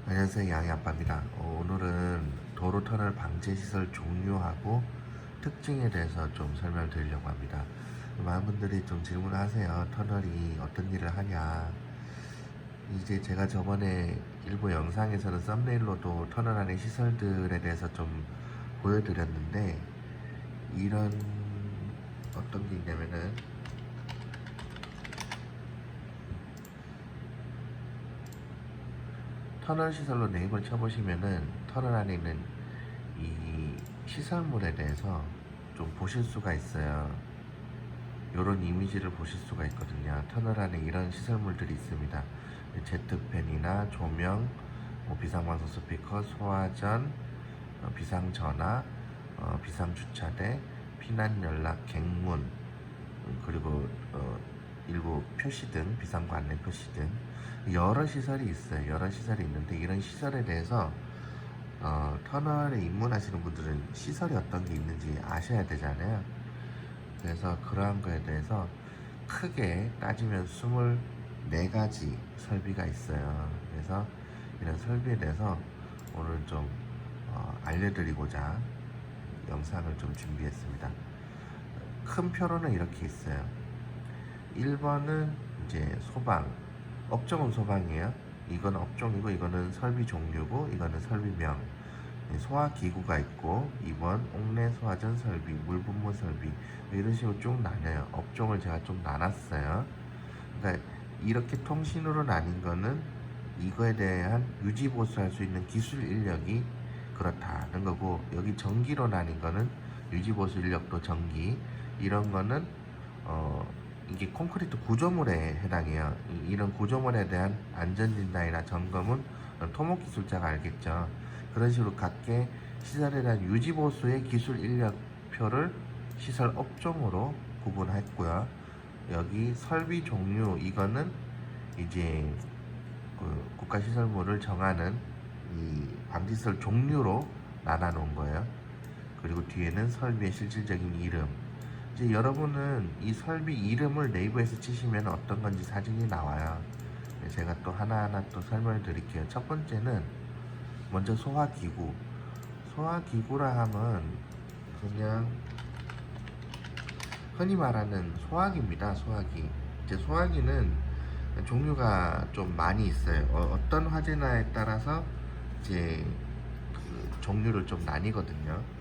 안녕하세요, 양이 아빠입니다. 오늘은 도로 터널 방제 시설 종류하고 특징에 대해서 좀 설명을 드리려고 합니다. 많은 분들이 좀 질문을 하세요. 터널이 어떤 일을 하냐. 이제 제가 저번에 일부 영상에서는 썸네일로도 터널 안의 시설들에 대해서 좀 보여드렸는데, 이런 어떤 게 있냐면은 터널 시설로 네이버를 쳐보시면은 터널 안에 있는 이 시설물에 대해서 좀 보실 수가 있어요. 이런 이미지를 보실 수가 있거든요. 터널 안에 이런 시설물들이 있습니다. 제트팬이나 조명, 비상방송 스피커, 소화전, 비상전화, 비상주차대, 피난연락, 객문, 그리고 일부 표시등, 비상구 안내 표시등 여러 시설이 있어요. 여러 시설이 있는데 이런 시설에 대해서 터널에 입문하시는 분들은 시설이 어떤 게 있는지 아셔야 되잖아요. 그래서 그러한 거에 대해서 크게 따지면 24가지 설비가 있어요. 그래서 이런 설비에 대해서 오늘 좀 알려드리고자 영상을 좀 준비했습니다. 큰 표로는 이렇게 있어요. 1번은 이제 소방, 업종은 소방이에요. 이건 업종이고 이거는 설비 종류고 이거는 설비명. 소화기구가 있고 2번 옥내 소화전 설비, 물분무 설비 이런 식으로 쭉 나뉘어요. 업종을 제가 좀 나눴어요. 그러니까 이렇게 통신으로 나뉜 거는 이거에 대한 유지 보수할 수 있는 기술 인력이 그렇다는 거고, 여기 전기로 나뉜 거는 유지 보수 인력도 전기, 이런 거는 이게 콘크리트 구조물에 해당해요. 이런 구조물에 대한 안전진단이나 점검은 토목기술자가 알겠죠. 그런 식으로 각계 시설에 대한 유지보수의 기술 인력표를 시설 업종으로 구분했고요. 여기 설비 종류, 이거는 이제 그 국가시설물을 정하는 이 방지시설 종류로 나눠 놓은 거예요. 그리고 뒤에는 설비의 실질적인 이름. 이제 여러분은 이 설비 이름을 네이버에서 치시면 어떤 건지 사진이 나와요. 제가 또 하나하나 또 설명을 드릴게요. 첫 번째는 먼저 소화기구. 소화기구라 하면 그냥 흔히 말하는 소화기입니다. 소화기. 이제 소화기는 종류가 좀 많이 있어요. 어떤 화재나에 따라서 이제 그 종류를 좀 나뉘거든요.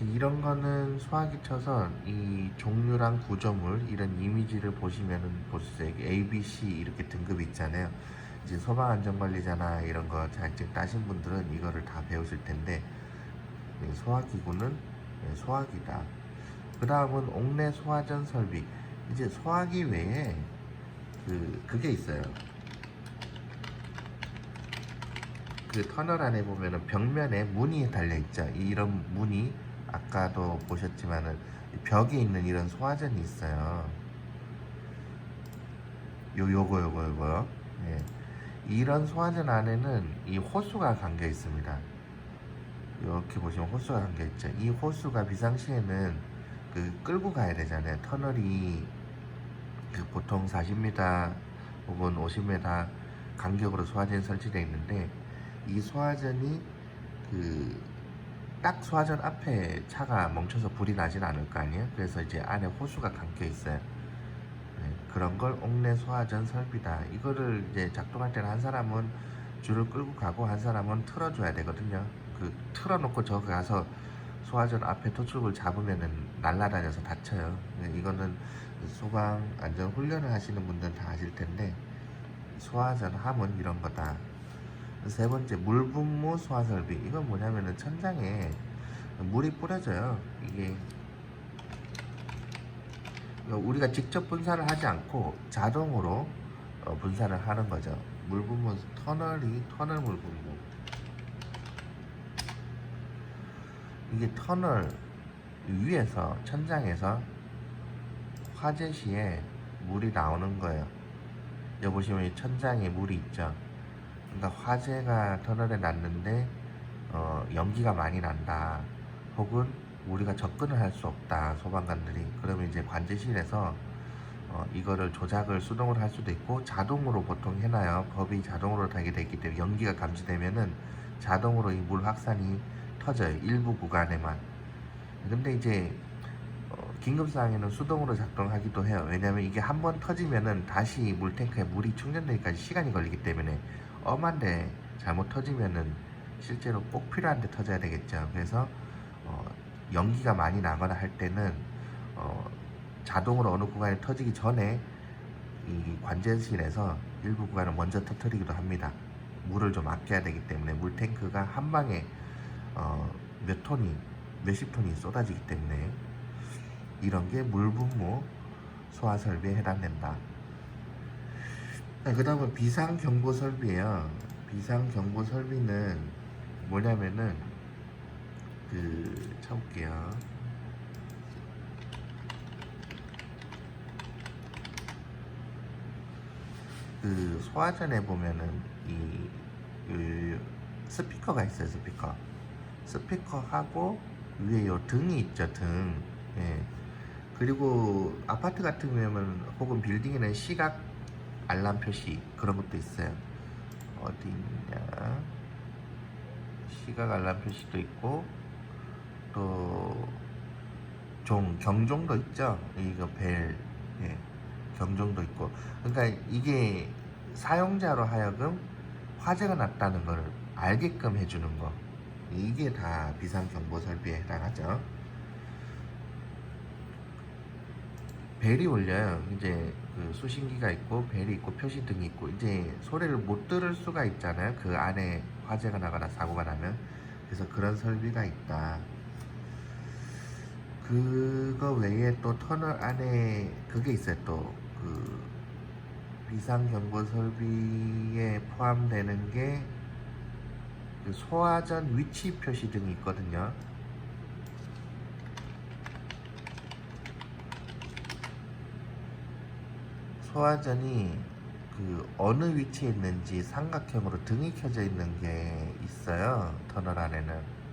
이런 거는 소화기 쳐서 이 종류랑 구조물 이런 이미지를 보시면은 보시죠. A, B, C 이렇게 등급이 있잖아요. 이제 소방안전관리자나 이런 거 자격증 따신 분들은 이거를 다 배우실 텐데, 소화기구는 소화기다. 그 다음은 옥내 소화전 설비. 이제 소화기 외에 그게 있어요. 그 터널 안에 보면은 벽면에 문이 달려 있죠. 이런 문이 아까도 보셨지만은 벽에 있는 이런 소화전이 있어요. 요거요. 예. 이런 소화전 안에는 이 호수가 담겨 있습니다. 이렇게 보시면 호수가 담겨 있죠. 이 호수가 비상시에는 끌고 가야 되잖아요. 터널이 보통 40m 혹은 50m 간격으로 소화전이 설치되어 있는데, 이 소화전이 딱 소화전 앞에 차가 멈춰서 불이 나진 않을 거 아니에요. 그래서 이제 안에 호수가 감겨 있어요. 네, 그런 걸 옥내 소화전 설비다. 이거를 이제 작동할 때는 한 사람은 줄을 끌고 가고 한 사람은 틀어줘야 되거든요. 틀어놓고 저 가서 소화전 앞에 토출구를 잡으면은 날아다녀서 다쳐요. 네, 이거는 소방 안전 훈련을 하시는 분들은 다 아실 텐데, 소화전 하면 이런 거다. 세 번째, 물분무 소화설비. 이건 뭐냐면은 천장에 물이 뿌려져요. 이게 우리가 직접 분사를 하지 않고 자동으로 분사를 하는 거죠. 물분무 터널 물분무. 이게 터널 위에서 천장에서 화재 시에 물이 나오는 거예요. 여기 보시면 이 천장에 물이 있죠. 그러니까 화재가 터널에 났는데 연기가 많이 난다, 혹은 우리가 접근을 할 수 없다, 소방관들이. 그러면 이제 관제실에서 이거를 조작을 수동으로 할 수도 있고 자동으로 보통 해놔요. 법이 자동으로 달게 되어 있기 때문에 연기가 감지되면은 자동으로 이 물 확산이 터져요. 일부 구간에만. 근데 이제 긴급사항에는 수동으로 작동하기도 해요. 왜냐면 이게 한번 터지면은 다시 물탱크에 물이 충전되기까지 시간이 걸리기 때문에 엄한데 잘못 터지면은 실제로 꼭 필요한데 터져야 되겠죠. 그래서 연기가 많이 나거나 할 때는 자동으로 어느 구간이 터지기 전에 이 관제실에서 일부 구간을 먼저 터뜨리기도 합니다. 물을 좀 아껴야 되기 때문에 물탱크가 한 방에 몇 톤이 몇십 톤이 쏟아지기 때문에 이런 게 물분무 소화 설비에 해당된다. 그 다음은 비상경보 설비예요. 비상경보 설비는 뭐냐면은 쳐볼게요. 소화전에 보면은 이 스피커가 있어요. 스피커하고 위에 요 등이 있죠. 등. 예. 그리고 아파트 같은 경우에는 혹은 빌딩에는 시각 알람 표시 그런 것도 있어요. 어디 있냐? 시각 알람 표시도 있고 또 경종도 있죠. 이거 벨, 예, 경종도 있고. 그러니까 이게 사용자로 하여금 화재가 났다는 걸 알게끔 해주는 거. 이게 다 비상경보 설비에 해당하죠. 벨이 울려요. 이제 수신기가 있고 벨이 있고 표시등이 있고 이제 소리를 못 들을 수가 있잖아요. 그 안에 화재가 나거나 사고가 나면. 그래서 그런 설비가 있다. 그거 외에 또 터널 안에 그게 있어요. 또 비상경보 설비에 포함되는 게 소화전 위치 표시 등이 있거든요. 소화전이 어느 위치에 있는지 삼각형으로 등이 켜져 있는 게 있어요. 터널 안에는.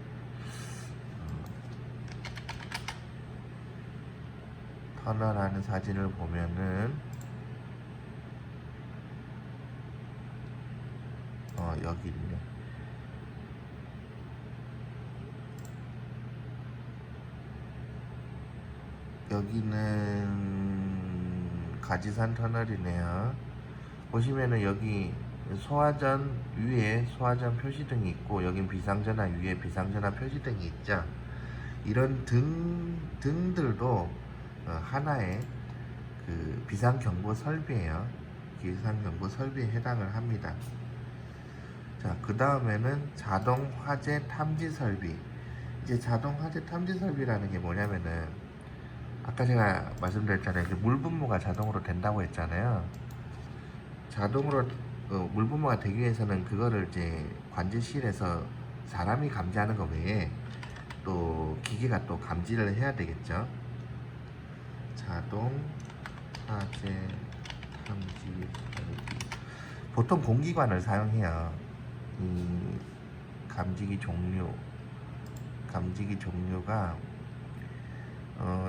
터널 안에 사진을 보면은 여기 있네. 여기는 가지산 터널이네요. 보시면은 여기 소화전 위에 소화전 표시등이 있고 여긴 비상전화 위에 비상전화 표시등이 있죠. 이런 등들도 하나의 비상경보 설비예요. 비상경보 설비에 해당을 합니다. 자, 그 다음에는 자동 화재 탐지 설비. 이제 자동 화재 탐지 설비라는 게 뭐냐면은 아까 제가 말씀드렸잖아요. 물분무가 자동으로 된다고 했잖아요. 자동으로 물분무가 되기 위해서는 그거를 이제 관제실에서 사람이 감지하는 것 외에 또 기계가 또 감지를 해야 되겠죠. 자동 화재 탐지 설비. 보통 공기관을 사용해요. 이 감지기 종류가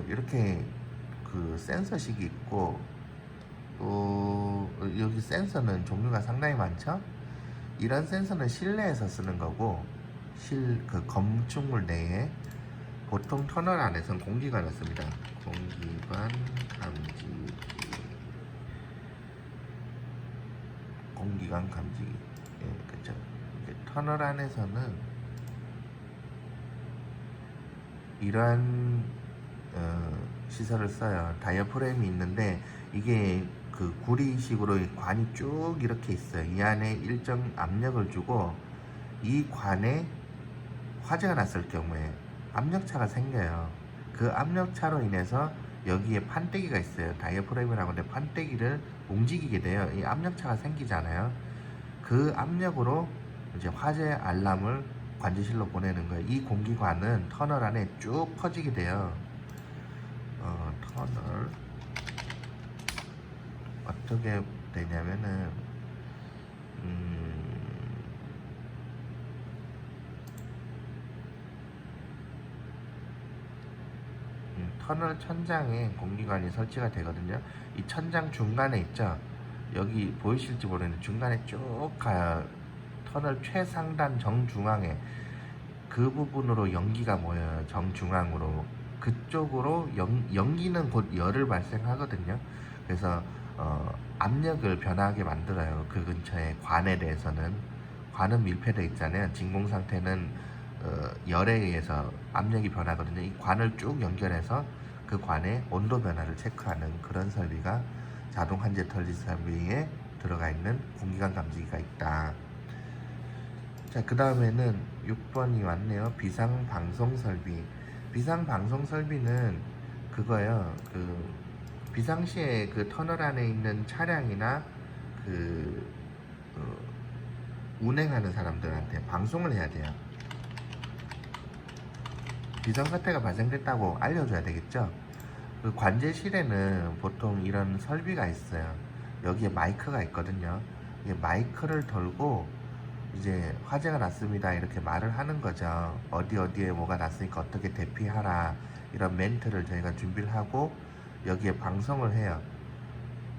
이렇게 센서식이 있고 또 여기 센서는 종류가 상당히 많죠. 이런 센서는 실내에서 쓰는 거고 건축물 내에 보통 터널 안에서는 공기관을 씁니다. 공기관 감지기. 공기관 감지기. 예, 그쵸. 터널 안에서는 이러한 시설을 써요. 다이어프램이 있는데 이게 구리식으로 관이 쭉 이렇게 있어요. 이 안에 일정 압력을 주고 이 관에 화재가 났을 경우에 압력차가 생겨요. 그 압력차로 인해서 여기에 판때기가 있어요. 다이어프램이라고 하는데 판때기를 움직이게 돼요. 이 압력차가 생기잖아요. 그 압력으로 이제 화재 알람을 관제실로 보내는 거예요. 이 공기관은 터널 안에 쭉 퍼지게 돼요. 터널 어떻게 되냐면은 터널 천장에 공기관이 설치가 되거든요. 이 천장 중간에 있죠. 여기 보이실지 모르겠는데 중간에 쭉 가요. 터널 최상단 정중앙에 그 부분으로 연기가 모여요. 정중앙으로. 그쪽으로 연기는 곧 열을 발생하거든요. 그래서 압력을 변화하게 만들어요. 그 근처에 관에 대해서는. 관은 밀폐되어 있잖아요. 진공 상태는 열에 의해서 압력이 변하거든요. 이 관을 쭉 연결해서 그 관의 온도 변화를 체크하는 그런 설비가 자동 환제 털리 설비에 들어가 있는 공기관 감지기가 있다. 자, 그 다음에는 6번이 왔네요. 비상 방송 설비. 비상 방송 설비는 그거예요. 그 비상시에 그 터널 안에 있는 차량이나 그 운행하는 사람들한테 방송을 해야 돼요. 비상사태가 발생됐다고 알려줘야 되겠죠. 그 관제실에는 보통 이런 설비가 있어요. 여기에 마이크가 있거든요. 이게 마이크를 돌고 이제 화재가 났습니다 이렇게 말을 하는 거죠. 어디에 뭐가 났으니까 어떻게 대피하라, 이런 멘트를 저희가 준비를 하고 여기에 방송을 해요.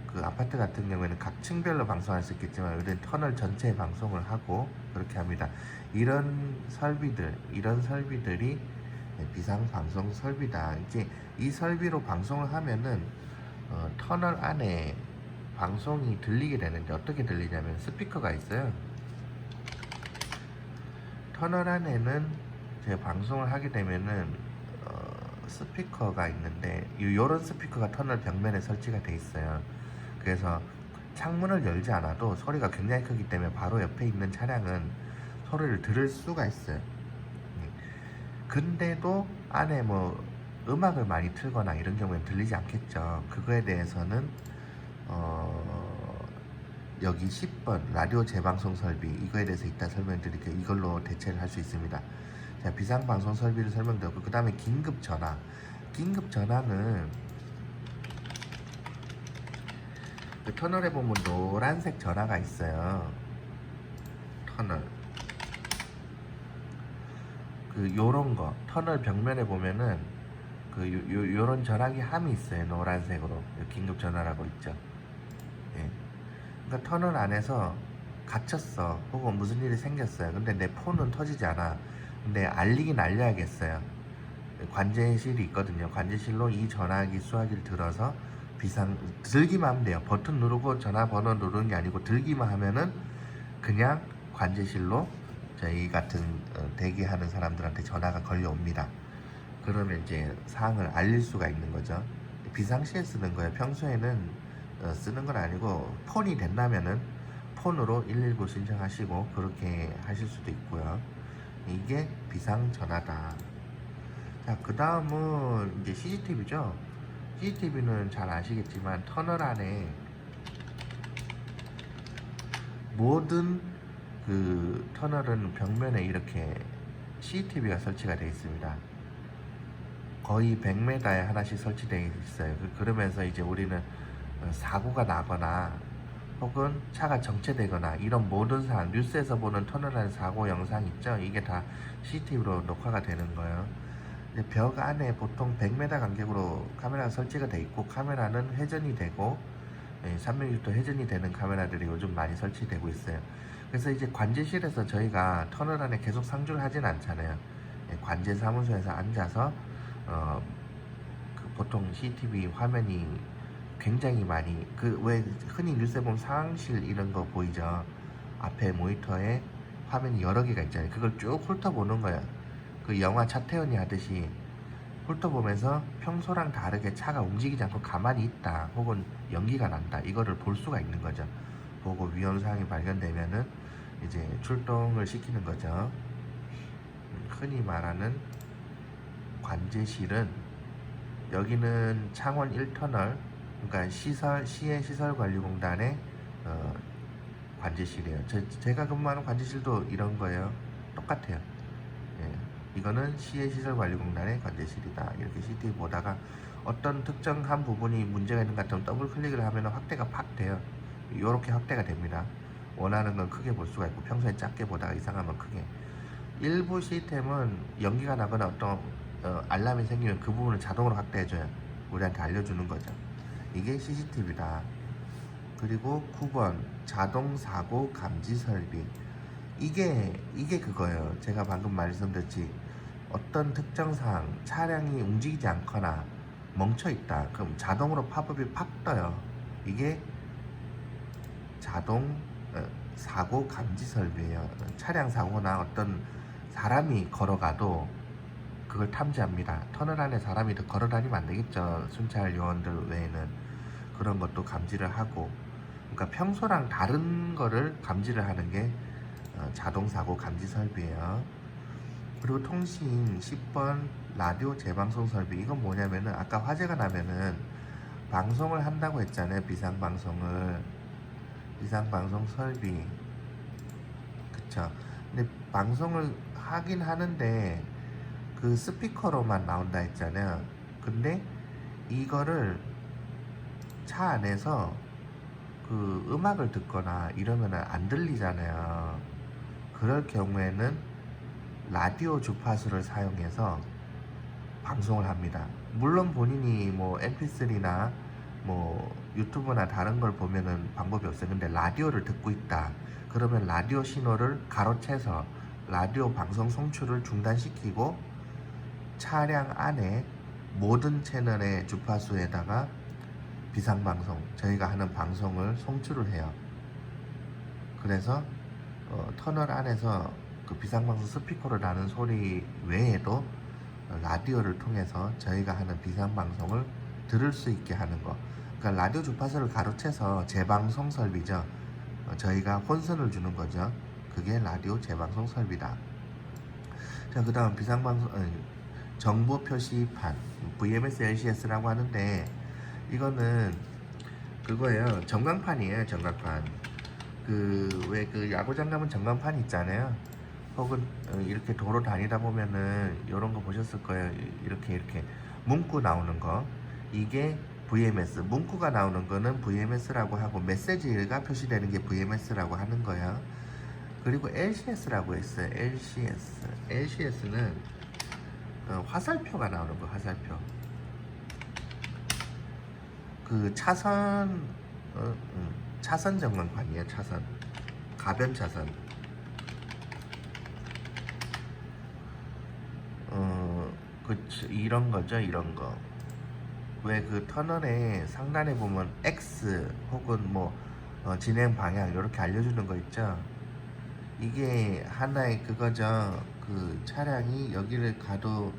그 아파트 같은 경우에는 각 층별로 방송할 수 있겠지만 여기는 터널 전체에 방송을 하고 그렇게 합니다. 이런 설비들이 비상 방송 설비다. 이제 이 설비로 방송을 하면은 터널 안에 방송이 들리게 되는데 어떻게 들리냐면 스피커가 있어요. 터널 안에는 제가 방송을 하게 되면은 스피커가 있는데 요런 스피커가 터널 벽면에 설치가 돼 있어요. 그래서 창문을 열지 않아도 소리가 굉장히 크기 때문에 바로 옆에 있는 차량은 소리를 들을 수가 있어요. 근데도 안에 뭐 음악을 많이 틀거나 이런 경우에는 들리지 않겠죠. 그거에 대해서는 여기 10번 라디오 재방송 설비, 이거에 대해서 이따 설명드릴게요. 이걸로 대체를 할 수 있습니다. 자, 비상방송 설비를 설명드렸고, 그 다음에 긴급전화. 긴급전화는 그 터널에 보면 노란색 전화가 있어요. 터널 요런 거 터널 벽면에 보면은 요런 전화기 함이 있어요. 노란색으로 긴급전화라고 있죠. 예. 그러니까 터널 안에서 갇혔어, 혹은 무슨 일이 생겼어요. 근데 내 폰은 터지지 않아. 근데 알리긴 알려야겠어요. 관제실이 있거든요. 관제실로 이 전화기 수화기를 들어서 들기만 하면 돼요. 버튼 누르고 전화번호 누르는 게 아니고 들기만 하면은 그냥 관제실로 저희 같은 대기하는 사람들한테 전화가 걸려옵니다. 그러면 이제 사항을 알릴 수가 있는 거죠. 비상시에 쓰는 거예요. 평소에는 쓰는 건 아니고 폰이 된다면은 폰으로 119 신청하시고 그렇게 하실 수도 있고요. 이게 비상전화다. 자, 그 다음은 이제 CCTV죠. CCTV는 잘 아시겠지만 터널 안에 모든 그 터널은 벽면에 이렇게 CCTV가 설치가 되어 있습니다. 거의 100m에 하나씩 설치되어 있어요. 그러면서 이제 우리는 사고가 나거나 혹은 차가 정체되거나 이런 모든 상황, 뉴스에서 보는 터널 안 사고 영상 있죠? 이게 다 CCTV로 녹화가 되는 거예요. 벽 안에 보통 100m 간격으로 카메라가 설치가 돼 있고, 카메라는 회전이 되고 360도 회전이 되는 카메라들이 요즘 많이 설치되고 있어요. 그래서 이제 관제실에서 저희가 터널 안에 계속 상주를 하진 않잖아요. 관제 사무소에서 앉아서 보통 CCTV 화면이 굉장히 많이, 왜 흔히 뉴스에 보면 상황실 이런 거 보이죠? 앞에 모니터에 화면이 여러 개가 있잖아요. 그걸 쭉 훑어보는 거예요. 그 영화 차태현이 하듯이 훑어보면서 평소랑 다르게 차가 움직이지 않고 가만히 있다, 혹은 연기가 난다, 이거를 볼 수가 있는 거죠. 보고 위험사항이 발견되면은 이제 출동을 시키는 거죠. 흔히 말하는 관제실은 여기는 창원 1터널, 그러니까 시의 시설관리공단의 관제실이에요. 제가 근무하는 관제실도 이런 거예요. 똑같아요. 예. 이거는 시의 시설관리공단의 관제실이다. 이렇게 CCTV 보다가 어떤 특정한 부분이 문제가 있는 것 같으면 더블 클릭을 하면 확대가 팍 돼요. 이렇게 확대가 됩니다. 원하는 건 크게 볼 수가 있고, 평소에 작게 보다가 이상하면 크게. 일부 시스템은 연기가 나거나 어떤 알람이 생기면 그 부분을 자동으로 확대해줘요. 우리한테 알려주는 거죠. 이게 CCTV다. 그리고 9번 자동 사고 감지 설비. 이게 그거예요. 제가 방금 말씀드렸지. 어떤 특정 사항 차량이 움직이지 않거나 멈춰 있다. 그럼 자동으로 팝업이 팍 떠요. 이게 자동 사고 감지 설비예요. 차량 사고나 어떤 사람이 걸어가도 그걸 탐지합니다. 터널 안에 사람이 더 걸어 다니면 안 되겠죠. 순찰 요원들 외에는. 그런 것도 감지를 하고, 그러니까 평소랑 다른 거를 감지를 하는 게 자동 사고 감지 설비예요. 그리고 통신 10번 라디오 재방송 설비. 이건 뭐냐면은 아까 화재가 나면은 방송을 한다고 했잖아요. 비상방송 설비. 그쵸. 근데 방송을 하긴 하는데 그 스피커로만 나온다 했잖아요. 근데 이거를 차 안에서 그 음악을 듣거나 이러면 안 들리잖아요. 그럴 경우에는 라디오 주파수를 사용해서 방송을 합니다. 물론 본인이 뭐 mp3나 뭐 유튜브나 다른 걸 보면은 방법이 없어요. 근데 라디오를 듣고 있다. 그러면 라디오 신호를 가로채서 라디오 방송 송출을 중단시키고 차량 안에 모든 채널의 주파수에다가 비상방송, 저희가 하는 방송을 송출을 해요. 그래서 터널 안에서 그 비상방송 스피커로 나는 소리 외에도 라디오를 통해서 저희가 하는 비상방송을 들을 수 있게 하는 거. 그러니까 라디오 주파수를 가로채서 재방송 설비죠. 저희가 혼선을 주는 거죠. 그게 라디오 재방송 설비다. 자, 그 다음 비상방송 정보 표시판 VMS LCS라고 하는데, 이거는 그거예요. 전광판이에요. 전광판. 왜 그 야구장 가면 전광판 있잖아요. 혹은 이렇게 도로 다니다 보면은 이런 거 보셨을 거예요. 이렇게 문구 나오는 거. 이게 VMS. 문구가 나오는 거는 VMS라고 하고, 메시지가 표시되는 게 VMS라고 하는 거예요. 그리고 LCS라고 했어요. LCS는 화살표가 나오는 거. 화살표. 그 차선 차선 전광판이에요. 차선 가변 차선. 이런 거죠. 이런 거. 왜 그 터널의 상단에 보면 X 혹은 뭐 진행 방향 이렇게 알려주는 거 있죠. 이게 하나의 그거죠. 그 차량이 여기를 가도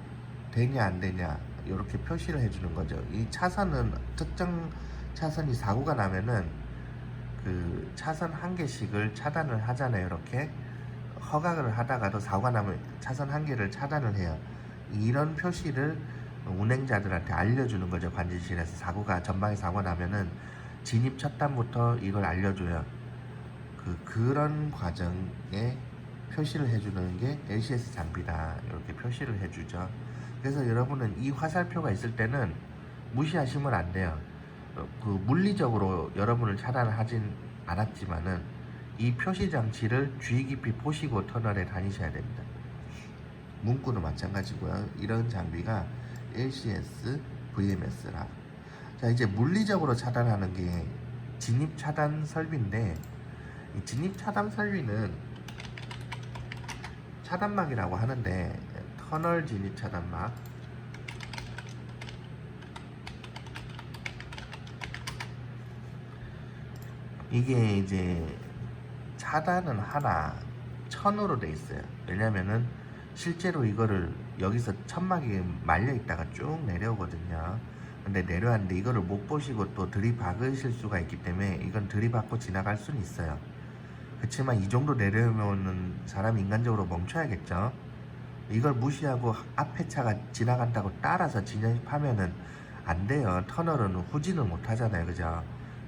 되냐 안 되냐 이렇게 표시를 해주는 거죠. 이 차선은 특정 차선이 사고가 나면은 그 차선 한 개씩을 차단을 하잖아요. 이렇게 허각을 하다가도 사고가 나면 차선 한 개를 차단을 해요. 이런 표시를 운행자들한테 알려주는 거죠. 관제실에서 전방에 사고가 나면은 진입 첫 단부터 이걸 알려줘요. 그런 과정에 표시를 해주는 게 LCS 장비다. 이렇게 표시를 해주죠. 그래서 여러분은 이 화살표가 있을 때는 무시하시면 안 돼요. 그 물리적으로 여러분을 차단을 하진 않았지만은 이 표시 장치를 주의 깊이 보시고 터널에 다니셔야 됩니다. 문구도 마찬가지고요. 이런 장비가 LCS, VMS라. 자, 이제 물리적으로 차단하는 게 진입 차단 설비인데, 이 진입 차단 설비는 차단막이라고 하는데, 터널 진입 차단막. 이게 이제 차단은 하나 1000으로 돼 있어요. 왜냐면은 실제로 이거를 여기서 천막이 말려 있다가 쭉 내려오거든요. 근데 내려왔는데 이거를 못 보시고 또 들이박으실 수가 있기 때문에 이건 들이박고 지나갈 수는 있어요. 그렇지만 이 정도 내려오면 사람이 인간적으로 멈춰야겠죠. 이걸 무시하고 앞에 차가 지나간다고 따라서 진입하면은 안 돼요. 터널은 후진을 못 하잖아요. 그죠?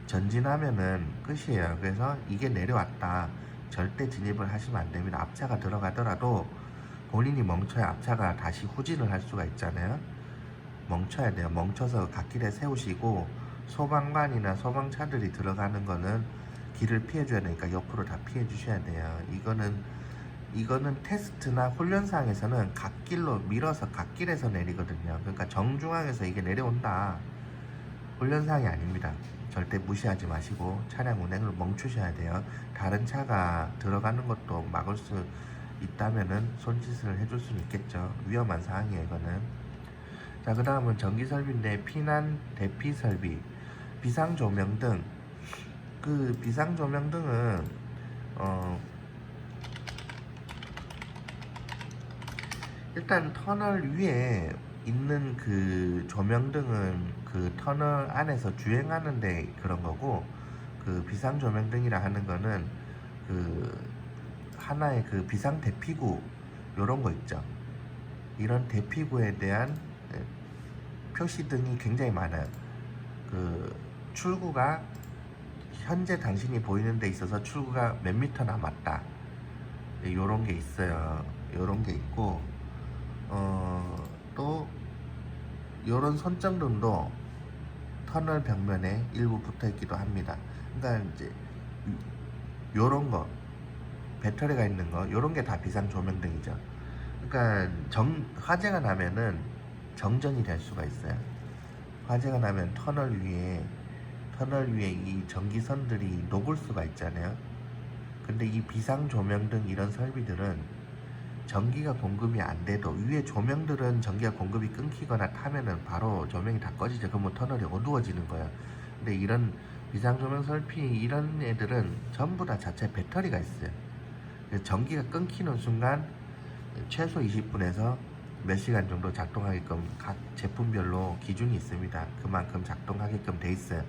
전진하면은 끝이에요. 그래서 이게 내려왔다. 절대 진입을 하시면 안 됩니다. 앞차가 들어가더라도 본인이 멈춰야 앞차가 다시 후진을 할 수가 있잖아요. 멈춰야 돼요. 멈춰서 갓길에 세우시고, 소방관이나 소방차들이 들어가는 거는 길을 피해 줘야 되니까 옆으로 다 피해 주셔야 돼요. 이거는 이거는 테스트나 훈련상에서는 갓길로 밀어서 갓길에서 내리거든요. 그러니까 정중앙에서 이게 내려온다. 훈련상이 아닙니다. 절대 무시하지 마시고 차량 운행을 멈추셔야 돼요. 다른 차가 들어가는 것도 막을 수 있다면은 손짓을 해줄 수는 있겠죠. 위험한 상황이에요, 이거는. 자, 그 다음은 전기 설비인데 피난 대피 설비, 비상 조명등. 그 비상 조명등은 일단 터널 위에 있는 그 조명등은 그 터널 안에서 주행하는데 그런 거고, 그 비상 조명등이라 하는 거는 그 하나의 그 비상 대피구 요런 거 있죠. 이런 대피구에 대한 표시등이 굉장히 많아요. 그 출구가 현재 당신이 보이는 데 있어서 출구가 몇 미터 남았다. 요런 게 있어요. 요런 게 있고, 또 요런 선정등도 터널 벽면에 일부 붙어 있기도 합니다. 그러니까 이제 요런 거, 배터리가 있는 거, 요런 게 다 비상 조명등이죠. 그러니까 화재가 나면은 정전이 될 수가 있어요. 화재가 나면 터널 위에 이 전기선들이 녹을 수가 있잖아요. 근데 이 비상 조명등 이런 설비들은 전기가 공급이 안 돼도, 위에 조명들은 전기가 공급이 끊기거나 타면은 바로 조명이 다 꺼지죠. 그러면 터널이 어두워지는 거예요. 근데 이런 비상 조명 설비 이런 애들은 전부 다 자체 배터리가 있어요. 그래서 전기가 끊기는 순간 최소 20분에서 몇 시간 정도 작동하게끔 각 제품별로 기준이 있습니다. 그만큼 작동하게끔 돼 있어요.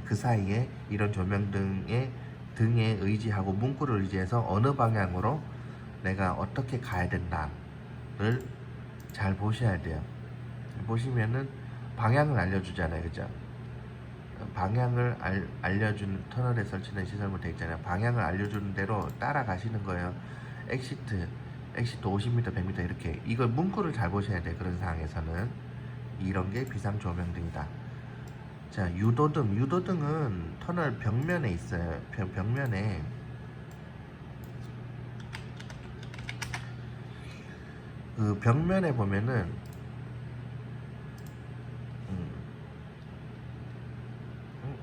그 사이에 이런 조명등에 의지하고 문구를 의지해서 어느 방향으로 내가 어떻게 가야 된다를 잘 보셔야 돼요. 보시면은 방향을 알려주잖아요, 그죠? 방향을 알려주는, 터널에 설치된 시설물 돼 있잖아요. 방향을 알려주는 대로 따라가시는 거예요. 엑시트 50m, 100m 이렇게. 이걸 문구를 잘 보셔야 돼요. 그런 상황에서는. 이런 게 비상 조명등이다. 자, 유도등은 터널 벽면에 있어요. 벽면에 그 벽면에 보면은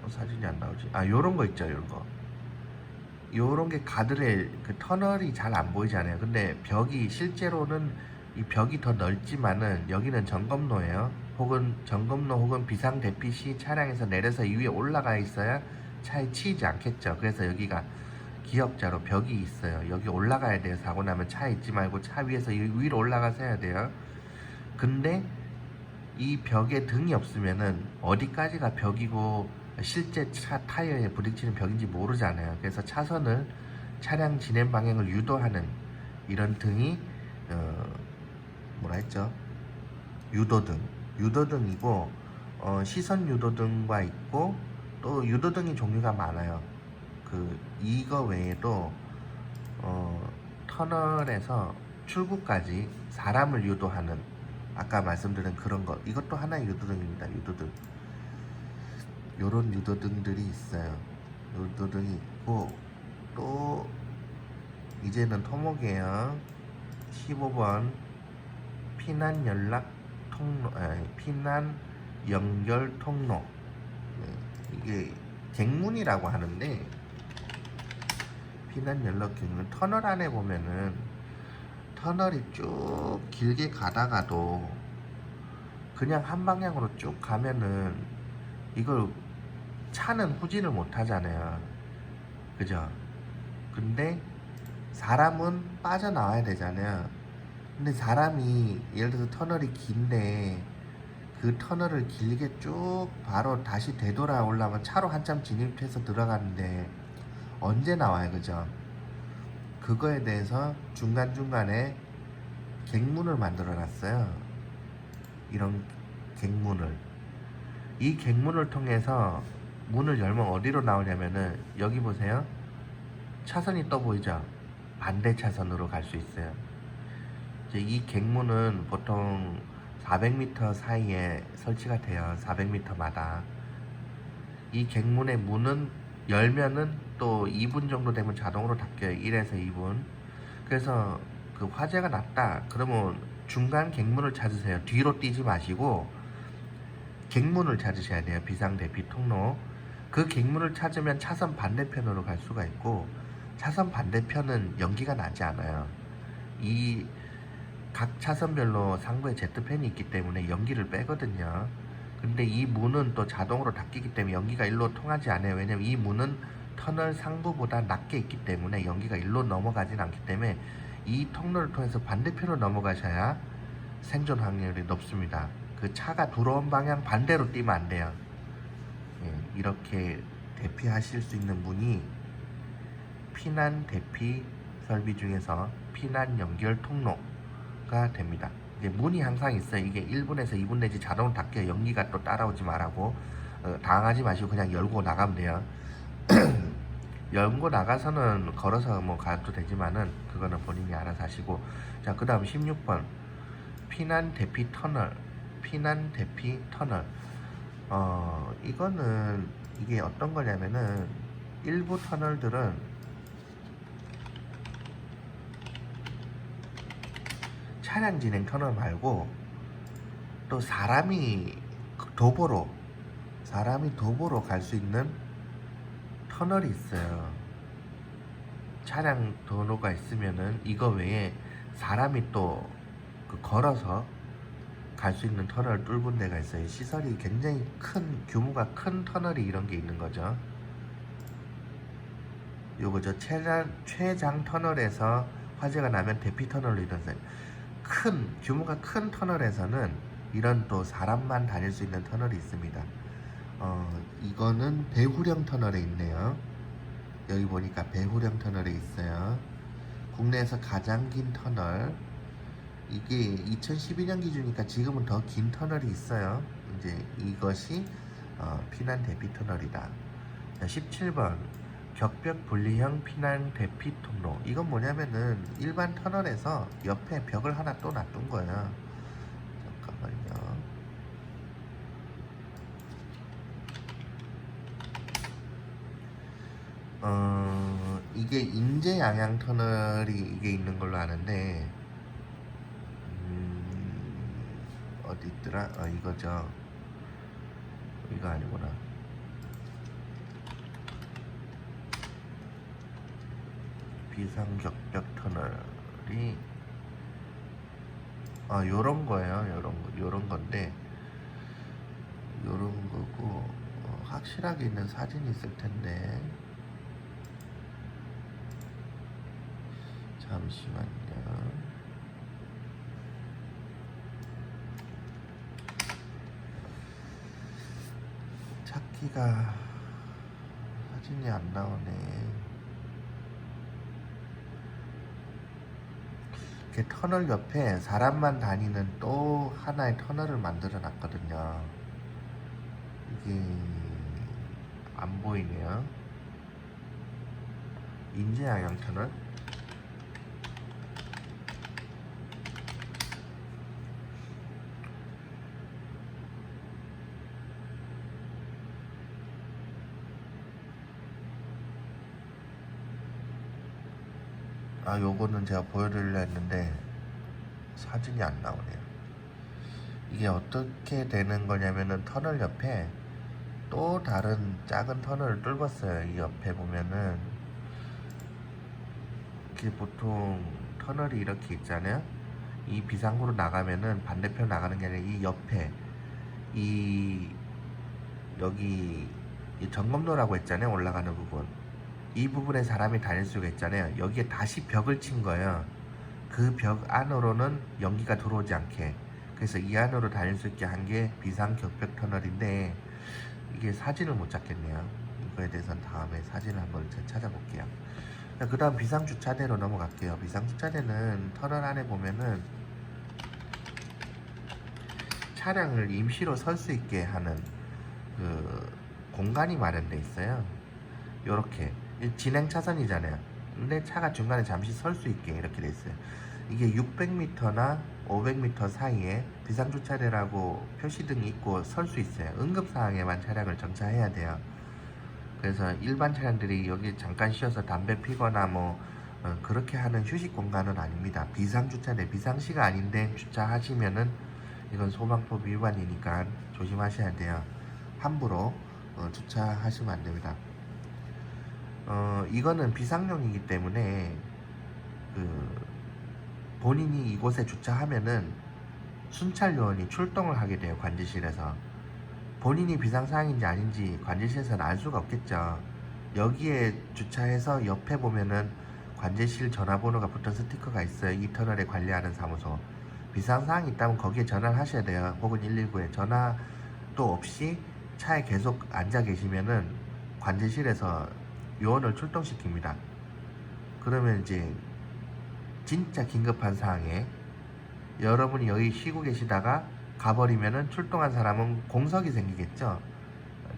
사진이 안 나오지. 요런 거 있죠, 요런 거. 요런 게 가드레일, 그 터널이 잘 안 보이잖아요. 근데 벽이 실제로는 이 벽이 더 넓지만은 여기는 점검로예요. 혹은 점검로 혹은 비상 대피 시 차량에서 내려서 이 위에 올라가 있어야 차에 치이지 않겠죠. 그래서 여기가 기역자로 벽이 있어요. 여기 올라가야 돼요. 사고 나면 차에 있지 말고 차 위에서 위로 올라가서 해야 돼요. 근데 이 벽에 등이 없으면은 어디까지가 벽이고 실제 차 타이어에 부딪히는 벽인지 모르잖아요. 그래서 차선을, 차량 진행 방향을 유도하는 이런 등이 뭐라 했죠? 유도등이고, 시선 유도등과 있고, 또 유도등이 종류가 많아요. 이거 외에도 터널에서 출구까지 사람을 유도하는, 아까 말씀드린 그런 거, 이것도 하나의 유도등입니다. 유도등. 요런 유도등들이 있어요. 유도등이 있고, 또 이제는 토목이에요. 15번 피난 연락 통로, 피난 연결 통로. 이게 객문이라고 하는데, 피난 연락 객문, 터널 안에 보면은 터널이 쭉 길게 가다가도 그냥 한 방향으로 쭉 가면은 이걸 차는 후진을 못 하잖아요. 그죠? 근데 사람은 빠져나와야 되잖아요. 근데 사람이 예를 들어서 터널이 긴데 그 터널을 길게 쭉 바로 다시 되돌아 오려면 차로 한참 진입해서 들어가는데 언제 나와요, 그죠? 그거에 대해서 중간중간에 객문을 만들어 놨어요. 이런 객문을. 이 객문을 통해서 문을 열면 어디로 나오냐면은 여기 보세요. 차선이 떠 보이죠? 반대 차선으로 갈 수 있어요. 이제 이 객문은 보통 400m 사이에 설치가 돼요. 400m마다. 이 객문의 문은 열면은 또 2분 정도 되면 자동으로 닫혀요. 1에서 2분. 그래서 그 화재가 났다 그러면 중간 객문을 찾으세요. 뒤로 뛰지 마시고 객문을 찾으셔야 돼요. 비상 대피 통로. 그 객문을 찾으면 차선 반대편으로 갈 수가 있고, 차선 반대편은 연기가 나지 않아요. 이 각 차선별로 상부에 제트팬이 있기 때문에 연기를 빼거든요. 근데 이 문은 또 자동으로 닫히기 때문에 연기가 일로 통하지 않아요. 왜냐면 이 문은 터널 상부보다 낮게 있기 때문에 연기가 일로 넘어가진 않기 때문에 이 통로를 통해서 반대편으로 넘어가셔야 생존 확률이 높습니다. 그 차가 들어온 방향 반대로 뛰면 안 돼요. 예, 이렇게 대피하실 수 있는 문이 피난 대피 설비 중에서 피난 연결 통로가 됩니다. 이제 문이 항상 있어요. 이게 1분에서 2분 내지 자동으로 닫혀요. 연기가 또 따라오지 말라고. 당하지 마시고 그냥 열고 나가면 돼요. 열고 나가서는 걸어서 뭐 가도 되지만은 그거는 본인이 알아서 하시고. 자, 그 다음 16번 피난 대피 터널. 피난 대피 터널. 이거는 이게 어떤 거냐면은 일부 터널들은 차량 진행 터널 말고 또 사람이 도보로 갈 수 있는 터널이 있어요. 차량 도로가 있으면은 이거 외에 사람이 또 걸어서 갈 수 있는 터널 뚫은 데가 있어요. 시설이 굉장히 큰, 규모가 큰 터널이 이런 게 있는 거죠. 요거죠. 최장 터널에서 화재가 나면 대피 터널로 이동해요. 규모가 큰 터널에서는 이런 또 사람만 다닐 수 있는 터널이 있습니다. 이거는 배후령 터널에 있네요. 여기 보니까 배후령 터널에 있어요. 국내에서 가장 긴 터널. 이게 2012년 기준이니까 지금은 더 긴 터널이 있어요. 이제 이것이 피난 대피 터널이다. 17번 격벽 분리형 피난 대피 통로. 이건 뭐냐면은 일반 터널에서 옆에 벽을 하나 또 놔둔 거예요. 잠깐만요. 이게 인제 양양 터널이 이게 있는 걸로 아는데, 어디 있더라? 이거죠. 이거 아니구나. 비상격벽 터널이 요런 거예요. 요런 건데, 요런 거고, 확실하게 있는 사진이 있을 텐데, 잠시만요. 찾기가 사진이 안 나오네. 이렇게 터널 옆에 사람만 다니는 또 하나의 터널을 만들어 놨거든요. 이게 안 보이네요. 인제양양 터널. 요거는 제가 보여드리려 했는데 사진이 안 나오네요. 이게 어떻게 되는 거냐면은 터널 옆에 또 다른 작은 터널을 뚫었어요. 이 옆에 보면은 이게 보통 터널이 이렇게 있잖아요. 이 비상구로 나가면은 반대편 나가는 게 아니라 이 옆에 여기 이 점검로라고 했잖아요. 올라가는 부분. 이 부분에 사람이 다닐 수가 있잖아요. 여기에 다시 벽을 친 거예요. 그 벽 안으로는 연기가 들어오지 않게. 그래서 이 안으로 다닐 수 있게 한 게 비상격벽 터널인데 이게 사진을 못 찾겠네요. 이거에 대해서는 다음에 사진을 한번 찾아볼게요. 그 다음 비상주차대로 넘어갈게요. 비상주차대는 터널 안에 보면은 차량을 임시로 설 수 있게 하는 그 공간이 마련돼 있어요. 요렇게 진행 차선이잖아요. 근데 차가 중간에 잠시 설 수 있게 이렇게 돼 있어요. 이게 600m나 500m 사이에 비상주차대라고 표시등이 있고 설 수 있어요. 응급사항에만 차량을 정차해야 돼요. 그래서 일반 차량들이 여기 잠깐 쉬어서 담배 피거나 뭐 그렇게 하는 휴식 공간은 아닙니다. 비상주차네. 비상시가 아닌데 주차하시면은 이건 소방법 위반이니까 조심하셔야 돼요. 함부로 주차하시면 안 됩니다. 이거는 비상용이기 때문에 그 본인이 이곳에 주차하면은 순찰 요원이 출동을 하게 돼요. 관제실에서. 본인이 비상사항인지 아닌지 관제실에서는 알 수가 없겠죠. 여기에 주차해서 옆에 보면은 관제실 전화번호가 붙은 스티커가 있어요. 이 터널에 관리하는 사무소. 비상사항이 있다면 거기에 전화를 하셔야 돼요. 혹은 119에 전화도 없이 차에 계속 앉아 계시면은 관제실에서 요원을 출동시킵니다. 그러면 이제 진짜 긴급한 상황에 여러분이 여기 쉬고 계시다가 가버리면은 출동한 사람은 공석이 생기겠죠.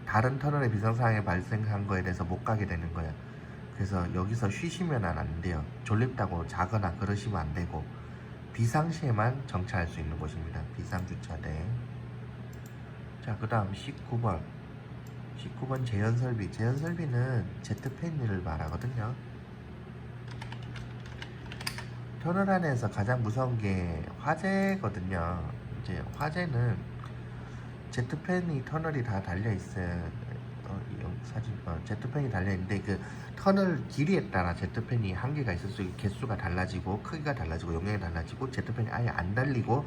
다른 터널의 비상사항이 발생한 거에 대해서 못 가게 되는 거예요. 그래서 여기서 쉬시면 안 돼요. 졸립다고 자거나 그러시면 안 되고 비상시에만 정차할 수 있는 곳입니다. 비상주차대. 자, 그 다음 19번 19번 재현설비. 재현설비는 제트팬을 말하거든요. 터널 안에서 가장 무서운 게 화재거든요. 이제 화재는 제트팬이 터널이 다 달려 있어요. 사진 제트팬이 달려 있는데 그 터널 길이에 따라 제트팬이 한계가 있을 수 있고 개수가 달라지고 크기가 달라지고 용량이 달라지고 제트팬이 아예 안 달리고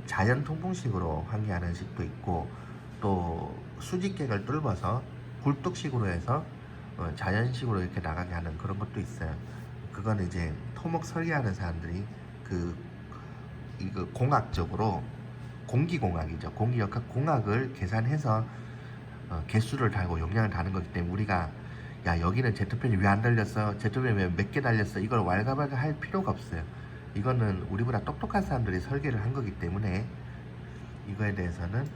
자연 통풍식으로 환기하는 식도 있고 또 수직객을 뚫어서 굴뚝식으로 해서 자연식으로 이렇게 나가게 하는 그런 것도 있어요. 그거는 이제 토목 설계하는 사람들이 이거 공학적으로 공기공학이죠. 공기역학 공학을 계산해서 개수를 달고 용량을 다는 거기 때문에 우리가 야 여기는 제트팬이 왜 안 달렸어? 제트팬이 왜 몇 개 달렸어? 이걸 왈가왈가 할 필요가 없어요. 이거는 우리보다 똑똑한 사람들이 설계를 한 거기 때문에 이거에 대해서는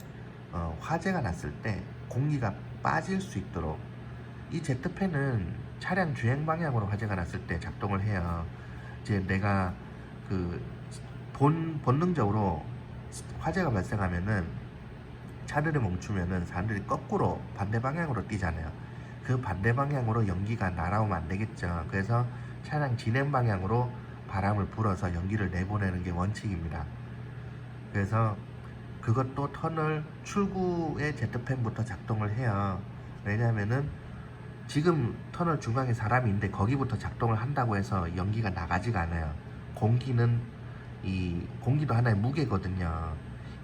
화재가 났을 때 공기가 빠질 수 있도록 이 제트팬은 차량 주행 방향으로 화재가 났을 때 작동을 해요. 이제 내가 본능적으로 화재가 발생하면은 차들이 멈추면은 사람들이 거꾸로 반대 방향으로 뛰잖아요. 그 반대 방향으로 연기가 날아오면 안 되겠죠. 그래서 차량 진행 방향으로 바람을 불어서 연기를 내보내는 게 원칙입니다. 그래서 그것도 터널 출구의 제트팬부터 작동을 해요. 왜냐하면은 지금 터널 중앙에 사람이 있는데 거기부터 작동을 한다고 해서 연기가 나가지가 않아요. 공기도 하나의 무게거든요.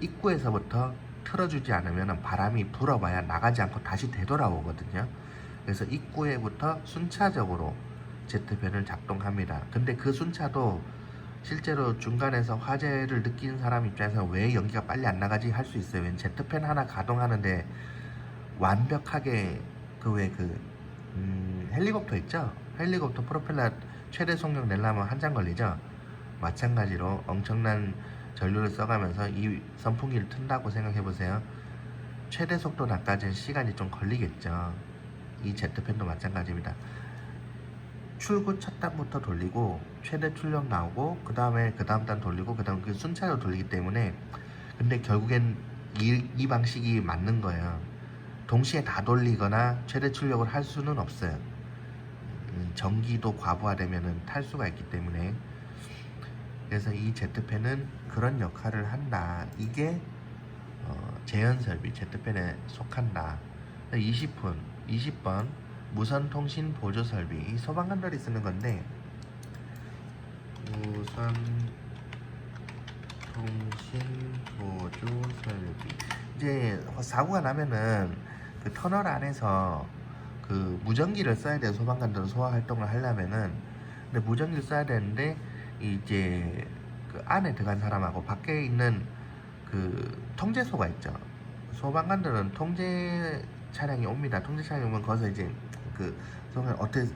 입구에서부터 틀어주지 않으면 바람이 불어봐야 나가지 않고 다시 되돌아오거든요. 그래서 입구에부터 순차적으로 제트팬을 작동합니다. 근데 그 순차도 실제로 중간에서 화재를 느낀 사람 입장에서 왜 연기가 빨리 안 나가지 할 수 있어요. 왠 제트팬 하나 가동하는데 완벽하게 헬리콥터 있죠? 헬리콥터 프로펠러 최대 속력 내려면 한참 걸리죠? 마찬가지로 엄청난 전류를 써가면서 이 선풍기를 튼다고 생각해보세요. 최대 속도 낮까지는 시간이 좀 걸리겠죠. 이 제트팬도 마찬가지입니다. 출구 첫 단부터 돌리고 최대 출력 나오고 그 다음 단 돌리고 그 다음 그 순차로 돌리기 때문에 근데 결국엔 이 방식이 맞는 거예요. 동시에 다 돌리거나 최대 출력을 할 수는 없어요. 전기도 과부하되면 탈 수가 있기 때문에 그래서 이 제트팬은 그런 역할을 한다. 이게 재현설비 제트팬에 속한다. 20번 무선통신 보조설비. 이 소방관들이 쓰는 건데 무선통신 보조설비. 이제 사고가 나면은 그 터널 안에서 그 무전기를 써야 돼요. 소방관들은 소화 활동을 하려면은 근데 무전기를 써야 되는데 이제 그 안에 들어간 사람하고 밖에 있는 그 통제소가 있죠. 소방관들은 통제 차량이 옵니다. 통제 차량이 오면 거기서 이제 그 소방관 어떻게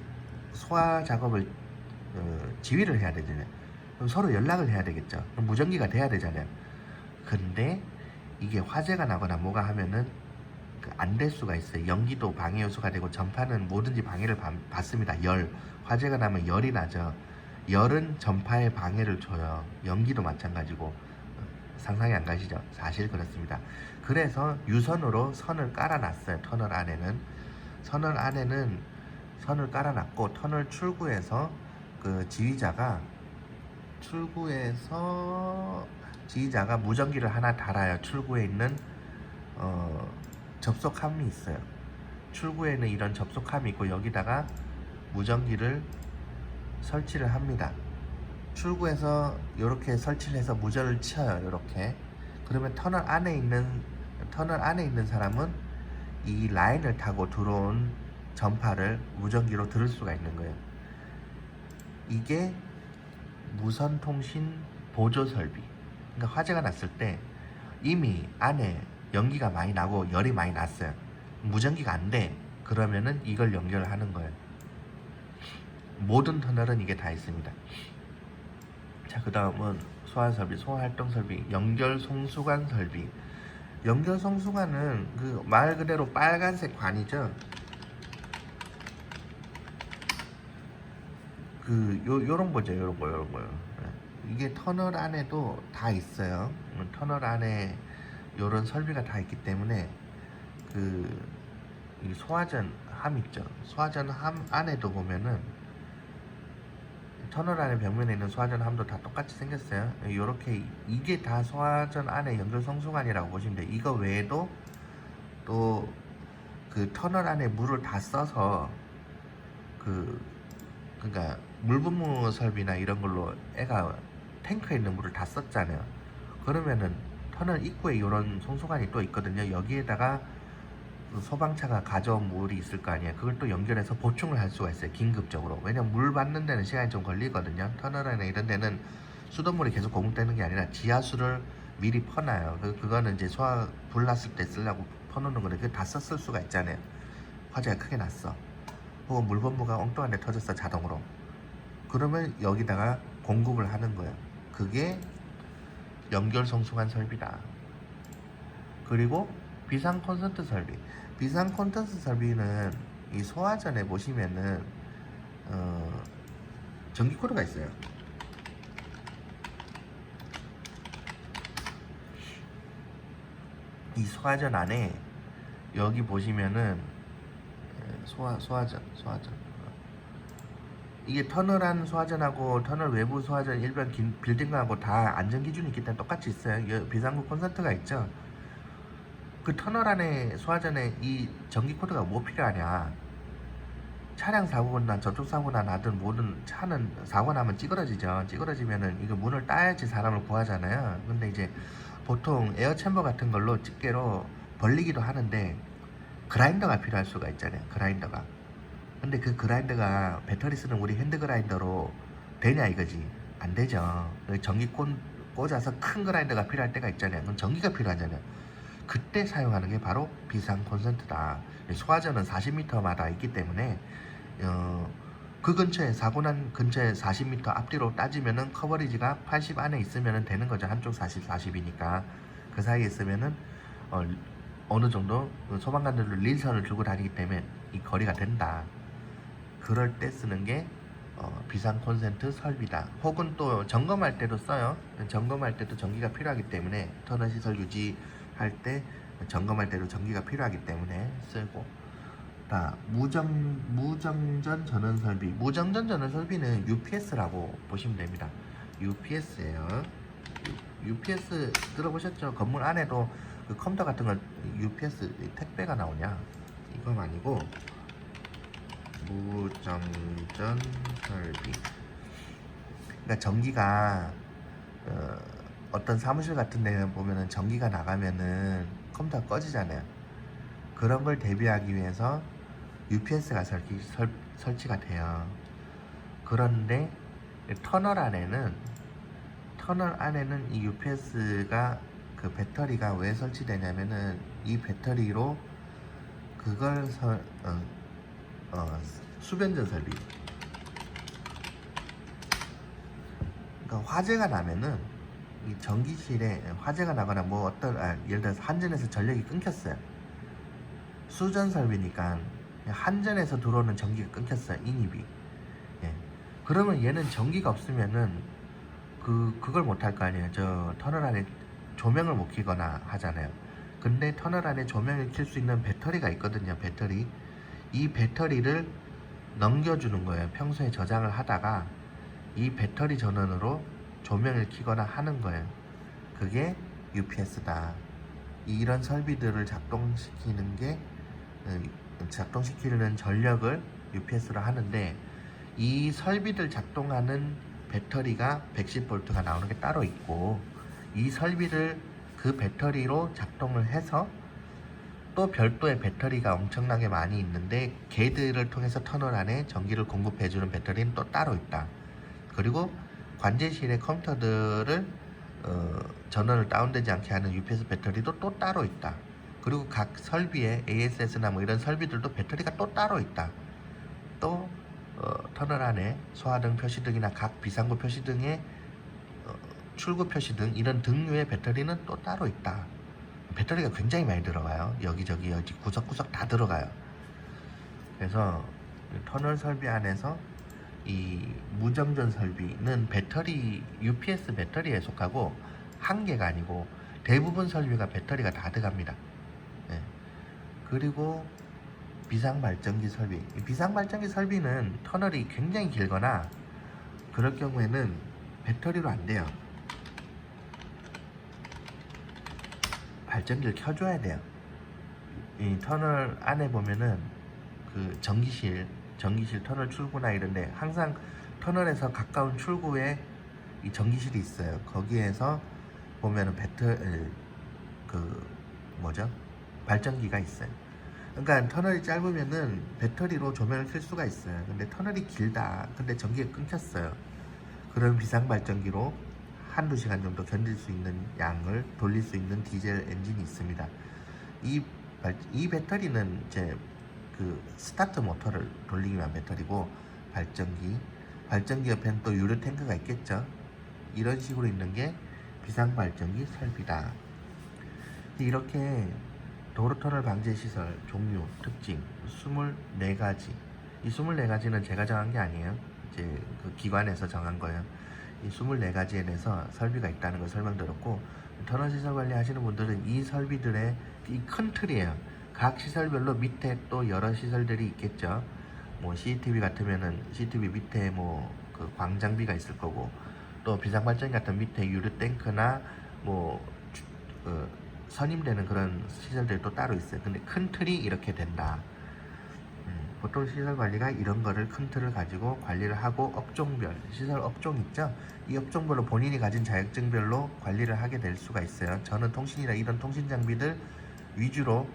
소화 작업을 지휘를 해야 되잖아요. 그럼 서로 연락을 해야 되겠죠. 그럼 무전기가 돼야 되잖아요. 근데 이게 화재가 나거나 뭐가 하면은 안 될 수가 있어요. 연기도 방해 요소가 되고 전파는 뭐든지 방해를 받습니다. 화재가 나면 열이 나죠. 열은 전파에 방해를 줘요. 연기도 마찬가지고 상상이 안 가시죠? 사실 그렇습니다. 그래서 유선으로 선을 깔아놨어요. 터널 안에는 선을 깔아놨고 터널 출구에서 그 지휘자가 무전기를 하나 달아요. 출구에 있는 접속함이 있어요. 출구에는 이런 접속함이 있고 여기다가 무전기를 설치를 합니다. 출구에서 이렇게 설치를 해서 무전을 쳐요. 이렇게. 그러면 터널 안에 있는 사람은 이 라인을 타고 들어온 전파를 무전기로 들을 수가 있는 거예요. 이게 무선통신 보조 설비. 그러니까 화재가 났을 때 이미 안에 연기가 많이 나고 열이 많이 났어요. 무전기가 안 돼. 그러면은 이걸 연결하는 거예요. 모든 터널은 이게 다 있습니다. 자, 그 다음은 소화설비, 소화활동설비, 연결송수관 설비. 연결송수관은 그 말 그대로 빨간색 관이죠. 요런 거죠, 요런 거요. 이게 터널 안에도 다 있어요. 터널 안에 요런 설비가 다 있기 때문에 이 소화전 함 있죠. 소화전 함 안에도 보면은 터널 안에 벽면에 있는 소화전 함도 다 똑같이 생겼어요. 요렇게 이게 다 소화전 안에 연결 성수관이라고 보시면 돼요. 이거 외에도 또 그 터널 안에 물을 다 써서 그러니까 물분무 설비나 이런 걸로 애가 탱크에 있는 물을 다 썼잖아요. 그러면은 터널 입구에 이런 송수관이 또 있거든요. 여기에다가 소방차가 가져온 물이 있을 거 아니에요. 그걸 또 연결해서 보충을 할 수가 있어요. 긴급적으로. 왜냐면 물 받는 데는 시간이 좀 걸리거든요. 터널 안에 이런 데는 수돗물이 계속 공급되는 게 아니라 지하수를 미리 퍼놔요. 그거는 이제 불 났을 때 쓰려고 퍼놓는 건데 그거 다 썼을 수가 있잖아요. 화재가 크게 났어. 혹은 물범부가 엉뚱한 데 터졌어, 자동으로. 그러면 여기다가 공급을 하는 거예요. 그게 연결송수관 설비다. 그리고 비상 콘센트 설비. 비상 콘센트 설비는 이 소화전에 보시면은 전기 코드가 있어요. 이 소화전 안에 여기 보시면은 소화전 이게 터널 안 소화전하고 터널 외부 소화전 일반 빌딩하고 다 안전 기준이 있기 때문에 똑같이 있어요. 비상구 콘센트가 있죠. 그 터널 안에 소화전에 이 전기 코드가 뭐 필요하냐? 차량 사고나 접촉 사고나 나든 뭐든 차는 사고 나면 찌그러지죠. 찌그러지면은 이거 문을 따야지 사람을 구하잖아요. 근데 이제 보통 에어 챔버 같은 걸로 집게로 벌리기도 하는데 그라인더가 필요할 수가 있잖아요. 그라인더가. 근데 그 그라인더가 배터리 쓰는 우리 핸드 그라인더로 되냐 이거지. 안 되죠. 전기 꽂아서 큰 그라인더가 필요할 때가 있잖아요. 그럼 전기가 필요하잖아요. 그때 사용하는 게 바로 비상 콘센트다. 소화전은 40m마다 있기 때문에 그 근처에 사고 난 근처에 40m 앞뒤로 따지면은 커버리지가 80 안에 있으면 되는 거죠. 한쪽 40이니까 그 사이에 있으면은 어느 정도 소방관들도 릴선을 들고 다니기 때문에 이 거리가 된다. 그럴 때 쓰는 게 비상 콘센트 설비다. 혹은 또 점검할 때도 써요. 점검할 때도 전기가 필요하기 때문에 터널 시설 유지할 때 점검할 때도 전기가 필요하기 때문에 쓰고. 무정전 전원 설비. 무정전 전원 설비는 UPS라고 보시면 됩니다. UPS예요. UPS 들어보셨죠? 건물 안에도 그 컴퓨터 같은 거 UPS 택배가 나오냐? 이건 아니고 무정전 설비. 그러니까 전기가 어떤 사무실 같은 데 보면은 전기가 나가면은 컴퓨터가 꺼지잖아요. 그런 걸 대비하기 위해서 UPS가 설치가 돼요. 그런데 터널 안에는 이 UPS가 그 배터리가 왜 설치되냐면은 이 배터리로 그걸 수변전 설비. 그러니까 화재가 나면은 이 전기실에 화재가 나거나 뭐 예를 들어서 한전에서 전력이 끊겼어요. 수전 설비니까 한전에서 들어오는 전기가 끊겼어요. 인입이. 예. 그러면 얘는 전기가 없으면은 그걸 못 할 거 아니에요. 저 터널 안에 조명을 못 켜거나 하잖아요. 근데 터널 안에 조명을 켤 수 있는 배터리가 있거든요. 배터리. 이 배터리를 넘겨주는 거예요. 평소에 저장을 하다가 이 배터리 전원으로 조명을 켜거나 하는 거예요. 그게 UPS다. 이런 설비들을 작동시키는 전력을 UPS로 하는데, 이 설비들 작동하는 배터리가 110V가 나오는 게 따로 있고, 이 설비를 그 배터리로 작동을 해서 또 별도의 배터리가 엄청나게 많이 있는데, 걔들을 통해서 터널 안에 전기를 공급해주는 배터리는 또 따로 있다. 그리고 관제실의 컴퓨터들을 전원을 다운되지 않게 하는 UPS 배터리도 또 따로 있다. 그리고 각 설비에 ASS나 뭐 이런 설비들도 배터리가 또 따로 있다. 또 터널 안에 소화등 표시등이나 각 비상구 표시등의 출구 표시등 이런 등류의 배터리는 또 따로 있다. 배터리가 굉장히 많이 들어가요. 여기저기 구석구석 다 들어가요. 그래서 터널 설비 안에서 이 무정전 설비는 배터리 UPS 배터리에 속하고, 한 개가 아니고 대부분 설비가 배터리가 다 들어갑니다. 네. 그리고 비상발전기 설비. 이 비상발전기 설비는 터널이 굉장히 길거나 그럴 경우에는 배터리로 안 돼요. 발전기를 켜줘야 돼요. 이 터널 안에 보면은 그 전기실 터널 출구나 이런데 항상 터널에서 가까운 출구에 이 전기실이 있어요. 거기에서 보면은 발전기가 있어요. 그러니까 터널이 짧으면은 배터리로 조명을 켤 수가 있어요. 근데 터널이 길다. 근데 전기가 끊겼어요. 그런 비상발전기로 한두 시간 정도 견딜 수 있는 양을 돌릴 수 있는 디젤 엔진이 있습니다. 이 배터리는 이제 그 스타트 모터를 돌리기 위한 배터리고, 발전기 옆에는 또 유료 탱크가 있겠죠. 이런 식으로 있는 게 비상발전기 설비다. 이렇게 도로터널 방제 시설 종류, 특징 24가지. 이 24가지는 제가 정한 게 아니에요. 이제 그 기관에서 정한 거예요. 이 24가지에 대해서 설비가 있다는 걸 설명드렸고, 터널 시설 관리 하시는 분들은 이 설비들의 이 큰 틀이에요. 각 시설별로 밑에 또 여러 시설들이 있겠죠. 뭐 CCTV 같으면은 CCTV 밑에 뭐 그 광장비가 있을 거고, 또 비상발전기 같은 밑에 유료 탱크나 뭐 선임되는 그런 시설들이 또 따로 있어요. 근데 큰 틀이 이렇게 된다. 보통 시설 관리가 이런 거를 큰 틀을 가지고 관리를 하고, 업종별 시설 업종 있죠. 이 업종별로 본인이 가진 자격증별로 관리를 하게 될 수가 있어요. 저는 통신이나 이런 통신 장비들 위주로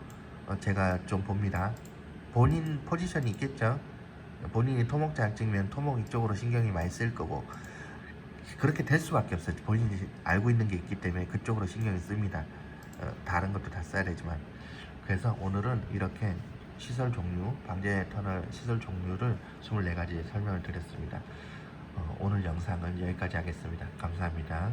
제가 좀 봅니다. 본인 포지션이 있겠죠. 본인이 토목 자격증이면 토목 이쪽으로 신경이 많이 쓸 거고, 그렇게 될 수밖에 없어요. 본인이 알고 있는 게 있기 때문에 그쪽으로 신경이 씁니다. 다른 것도 다 써야 되지만. 그래서 오늘은 이렇게 시설 종류, 방제 터널 시설 종류를 24가지 설명을 드렸습니다. 오늘 영상은 여기까지 하겠습니다. 감사합니다.